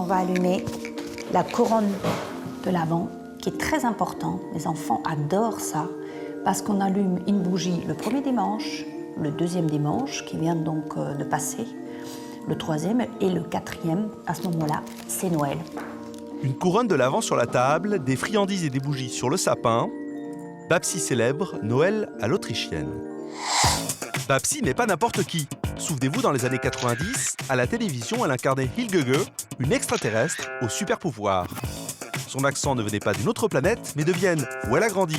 on va allumer la couronne de l'Avent, qui est très important. Les enfants adorent ça, parce qu'on allume une bougie le premier dimanche, le deuxième dimanche, qui vient donc de passer, le troisième et le quatrième, à ce moment-là, c'est Noël. Une couronne de l'Avent sur la table, des friandises et des bougies sur le sapin. Babsi célèbre Noël à l'autrichienne. Babsi n'est pas n'importe qui. Souvenez-vous, dans les années 90, à la télévision, elle incarnait Hilgege, une extraterrestre au super pouvoir. Son accent ne venait pas d'une autre planète, mais de Vienne, où elle a grandi.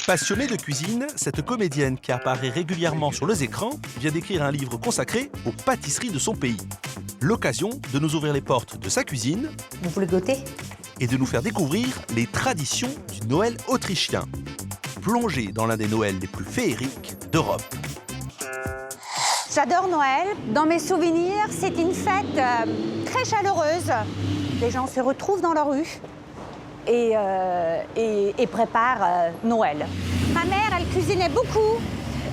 Passionnée de cuisine, cette comédienne qui apparaît régulièrement sur les écrans vient d'écrire un livre consacré aux pâtisseries de son pays. L'occasion de nous ouvrir les portes de sa cuisine. Vous voulez goûter? Et de nous faire découvrir les traditions du Noël autrichien. Plongé dans l'un des Noëls les plus féeriques d'Europe. J'adore Noël. Dans mes souvenirs, c'est une fête très chaleureuse. Les gens se retrouvent dans la rue et préparent Noël. Ma mère, elle cuisinait beaucoup.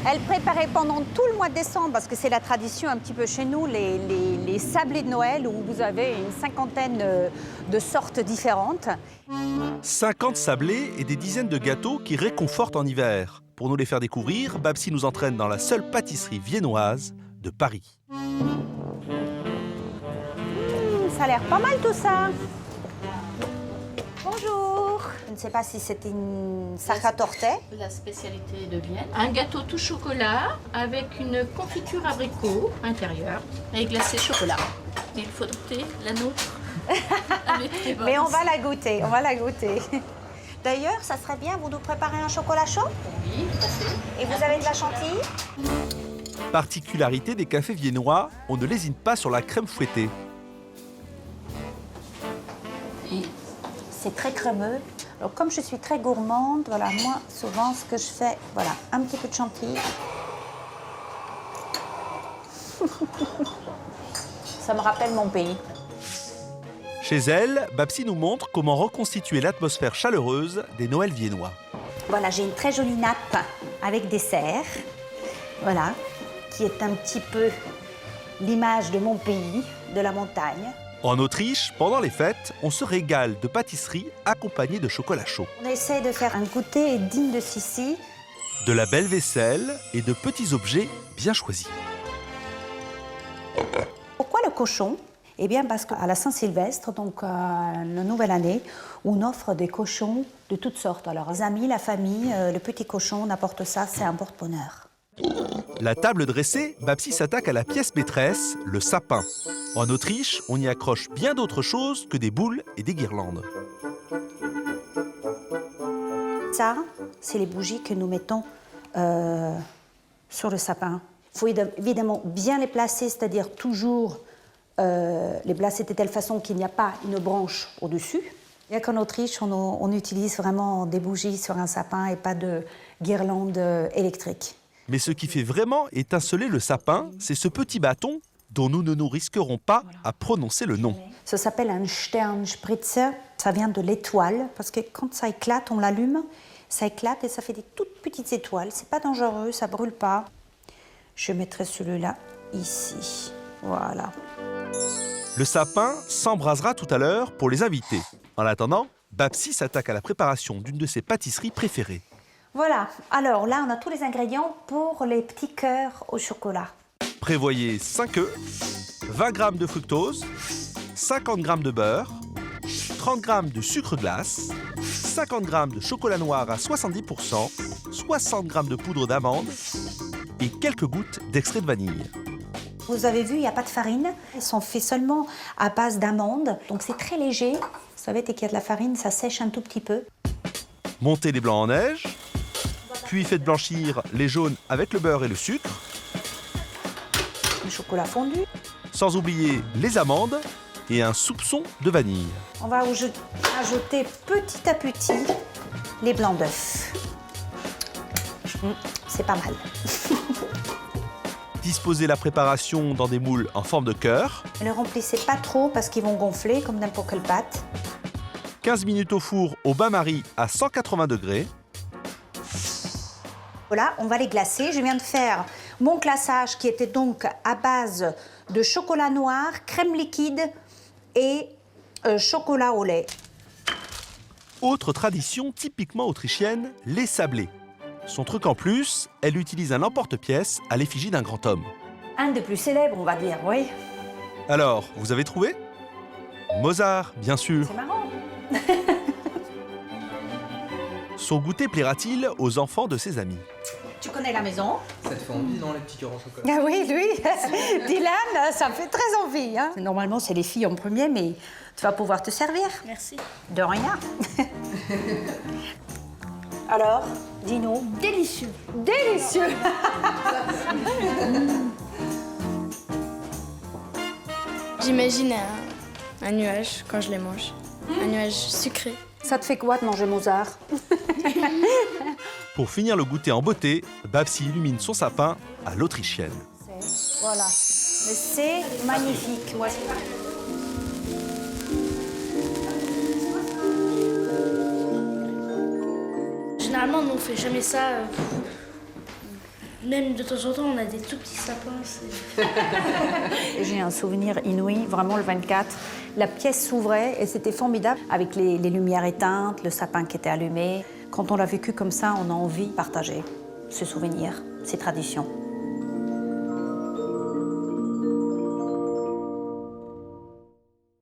Elle préparait pendant tout le mois de décembre, parce que c'est la tradition un petit peu chez nous, les sablés de Noël, où vous avez une cinquantaine de sortes différentes. 50 sablés et des dizaines de gâteaux qui réconfortent en hiver. Pour nous les faire découvrir, Babsi nous entraîne dans la seule pâtisserie viennoise de Paris. Ça a l'air pas mal tout ça. Bonjour. Je ne sais pas si c'est une sarratorte. La spécialité de Vienne. Un gâteau tout chocolat avec une confiture abricot intérieur et glacé chocolat. Il faut goûter la nôtre. Mais on va la goûter, on va la goûter. D'ailleurs, ça serait bien, vous nous préparez un chocolat chaud? Oui, tout à fait. Et vous avez de la chantilly? Particularité des cafés viennois, on ne lésine pas sur la crème fouettée. C'est très crémeux. Alors, comme je suis très gourmande, voilà, moi, souvent, ce que je fais, voilà, un petit peu de chantilly. Ça me rappelle mon pays. Chez elle, Babsi nous montre comment reconstituer l'atmosphère chaleureuse des Noëls viennois. Voilà, j'ai une très jolie nappe avec des cerfs, voilà, qui est un petit peu l'image de mon pays, de la montagne. En Autriche, pendant les fêtes, on se régale de pâtisseries accompagnées de chocolat chaud. On essaie de faire un goûter digne de Sissi. De la belle vaisselle et de petits objets bien choisis. Pourquoi le cochon? Eh bien parce qu'à la Saint-Sylvestre, donc la nouvelle année, on offre des cochons de toutes sortes. Alors les amis, la famille, le petit cochon, on apporte ça, c'est un porte-bonheur. La table dressée, Babsi s'attaque à la pièce maîtresse, le sapin. En Autriche, on y accroche bien d'autres choses que des boules et des guirlandes. Ça, c'est les bougies que nous mettons sur le sapin. Il faut évidemment bien les placer, c'est-à-dire toujours les placer de telle façon qu'il n'y a pas une branche au-dessus. Il n'y a qu'en Autriche, on utilise vraiment des bougies sur un sapin et pas de guirlande électrique. Mais ce qui fait vraiment étinceler le sapin, c'est ce petit bâton dont nous ne nous risquerons pas à prononcer le nom. Ça s'appelle un Sternspritzer. Ça vient de l'étoile, parce que quand ça éclate, on l'allume, ça éclate et ça fait des toutes petites étoiles. C'est pas dangereux, ça brûle pas. Je mettrai celui-là ici. Voilà. Le sapin s'embrasera tout à l'heure pour les invités. En attendant, Babsi s'attaque à la préparation d'une de ses pâtisseries préférées. Voilà, alors là on a tous les ingrédients pour les petits cœurs au chocolat. Prévoyez 5 œufs, 20 g de fructose, 50 g de beurre, 30 g de sucre glace, 50 g de chocolat noir à 70%, 60 g de poudre d'amande et quelques gouttes d'extrait de vanille. Vous avez vu, il n'y a pas de farine. Ils sont faits seulement à base d'amandes, donc c'est très léger. Vous savez, dès qu'il y a de la farine, ça sèche un tout petit peu. Montez les blancs en neige, puis faites blanchir les jaunes avec le beurre et le sucre. Le chocolat fondu. Sans oublier les amandes et un soupçon de vanille. On va ajouter petit à petit les blancs d'œufs. C'est pas mal. Disposez la préparation dans des moules en forme de cœur. Ne les remplissez pas trop parce qu'ils vont gonfler comme n'importe quelle pâte. 15 minutes au four au bain-marie à 180 degrés. Voilà, on va les glacer. Je viens de faire mon glaçage qui était donc à base de chocolat noir, crème liquide et chocolat au lait. Autre tradition typiquement autrichienne, les sablés. Son truc en plus, elle utilise un emporte-pièce à l'effigie d'un grand homme. Un des plus célèbres, on va dire, oui. Alors, vous avez trouvé? Mozart, bien sûr. C'est marrant. Son goûter plaira-t-il aux enfants de ses amis? Tu connais la maison? Ça te fait envie, non, les petits cœurs au chocolat? Ah oui, lui, Dylan, ça me fait très envie. Hein. Normalement, c'est les filles en premier, mais tu vas pouvoir te servir. Merci. De rien. Alors, dis-nous. Délicieux. Délicieux. J'imagine un nuage quand je les mange. Un nuage sucré. Ça te fait quoi de manger Mozart? Pour finir le goûter en beauté, Babsi illumine son sapin à l'autrichienne. Voilà. Mais c'est magnifique. Moi, Généralement, nous, on fait jamais ça. Même de temps en temps, on a des tout petits sapins. j'ai un souvenir inouï, vraiment le 24. La pièce s'ouvrait et c'était formidable avec les lumières éteintes, le sapin qui était allumé. Quand on l'a vécu comme ça, on a envie de partager ce souvenir, ces traditions.